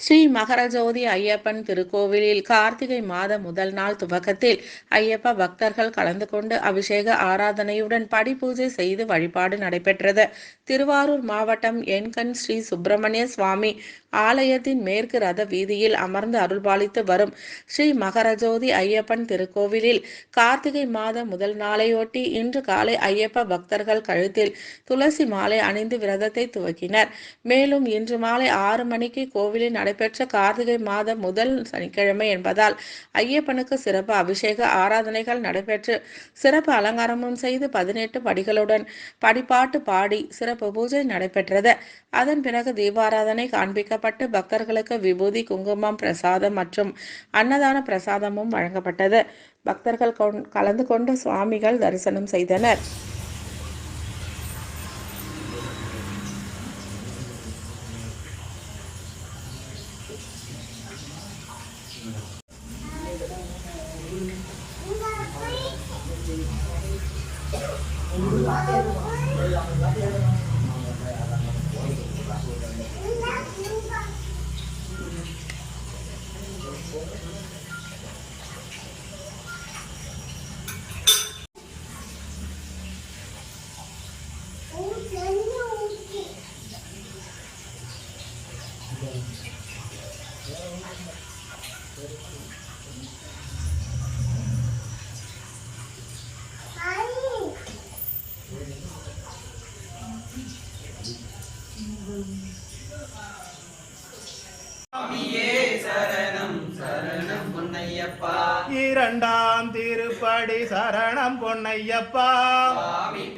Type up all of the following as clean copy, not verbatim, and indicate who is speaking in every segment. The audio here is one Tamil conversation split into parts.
Speaker 1: ஸ்ரீ மகரஜோதி ஐயப்பன் திருக்கோவிலில் கார்த்திகை மாத முதல் நாள் துவக்கத்தில் ஐயப்ப பக்தர்கள் கலந்து கொண்டு அபிஷேக ஆராதனையுடன் படிப்பூஜை செய்து வழிபாடு நடைபெற்றது. திருவாரூர் மாவட்டம் என்கண் ஸ்ரீ சுப்பிரமணிய சுவாமி ஆலயத்தின் மேற்கு ரத வீதியில் அமர்ந்து அருள்பாலித்து வரும் ஸ்ரீ மகரஜோதி ஐயப்பன் திருக்கோவிலில் கார்த்திகை மாத முதல் நாளையொட்டி இன்று காலை ஐயப்ப பக்தர்கள் கழுத்தில் துளசி மாலை அணிந்து விரதத்தை துவக்கினர். மேலும் இன்று மாலை 6 மணிக்கு கோவிலில் நடைபெற்ற கார்த்திகை மாத முதல் சனிக்கிழமை என்பதால் ஐயப்பனுக்கு சிறப்பு அபிஷேக ஆராதனைகள் நடைபெற்று சிறப்பு அலங்காரமும் செய்து 18 படிகளுடன் படிப்பாட்டு பாடி சிறப்பு பூஜை நடைபெற்றது. அதன் பிறகு தீபாராதனை காண்பிக்கப்பட்டு பக்தர்களுக்கு விபூதி, குங்குமம், பிரசாதம் மற்றும் அன்னதான பிரசாதமும் வழங்கப்பட்டது. பக்தர்கள் கலந்து கொண்டு சுவாமிகள் தரிசனம் செய்தனர்.
Speaker 2: இரண்டாம் திருப்படி சரணம் பொன்னையப்பா,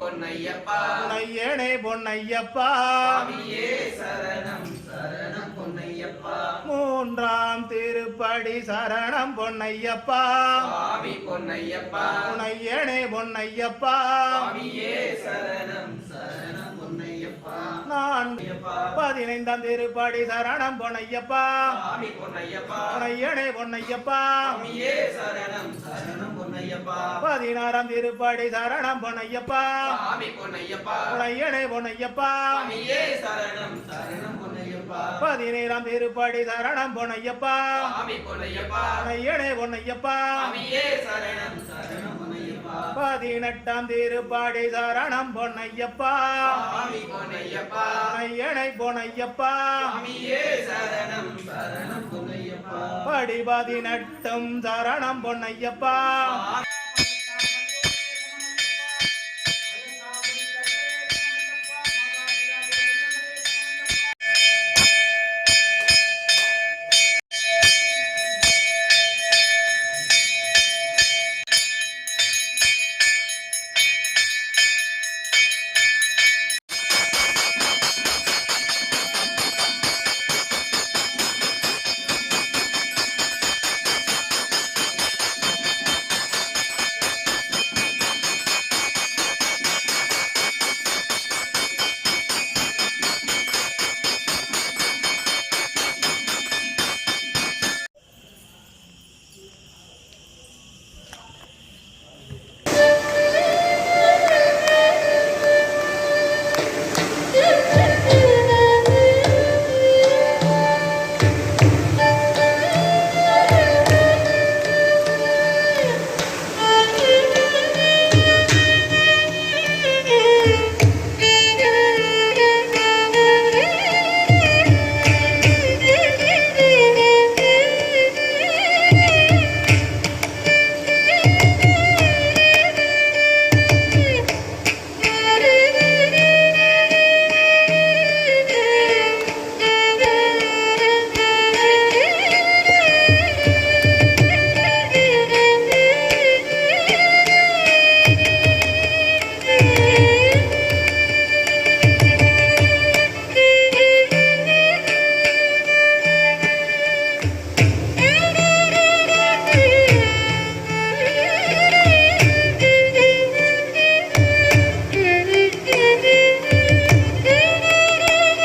Speaker 3: பொன்னையப்பா,
Speaker 2: பொன்னையனே பொன்னையப்பா,
Speaker 3: சரணம் சரணம் பொன்னையப்பா.
Speaker 2: மூன்றாம் திருப்படி சரணம் பொன்னையப்பா,
Speaker 3: பொன்னையப்பா,
Speaker 2: பொன்னையனே பொன்னையப்பா,
Speaker 3: சரணம் சரணம் பொன்னையப்பா.
Speaker 2: 15ஆம் திருப்படி சரணம் பொன்னையப்பா,
Speaker 3: பொன்னையப்பா,
Speaker 2: பொன்னையனே பொன்னையப்பா,
Speaker 3: சரணம் சரணம் பொன்னையப்பா.
Speaker 2: 16ஆம் திருப்படி சரணம் பொன்னையப்பா,
Speaker 3: பொன்னையப்பா,
Speaker 2: பொன்னையனே பொன்னையப்பா,
Speaker 3: சரணம் சரணம் பொன்னையப்பா.
Speaker 2: 17ஆம் திருப்படி சரணம் பொன்னையப்பா,
Speaker 3: பொன்னையப்பா,
Speaker 2: பொன்னையனே பொன்னையப்பா,
Speaker 3: சரணம் சரணம் பொன்னையப்பா.
Speaker 2: 18ஆம் திருப்படி சரணம் பொன்னையப்பா,
Speaker 3: பொன்னையப்பா,
Speaker 2: பொன்னையனை பொன்னையப்பா,
Speaker 3: சரணம் சரணம் பொன்னையப்பா.
Speaker 2: படி 18 சரணம் பொன்னையப்பா.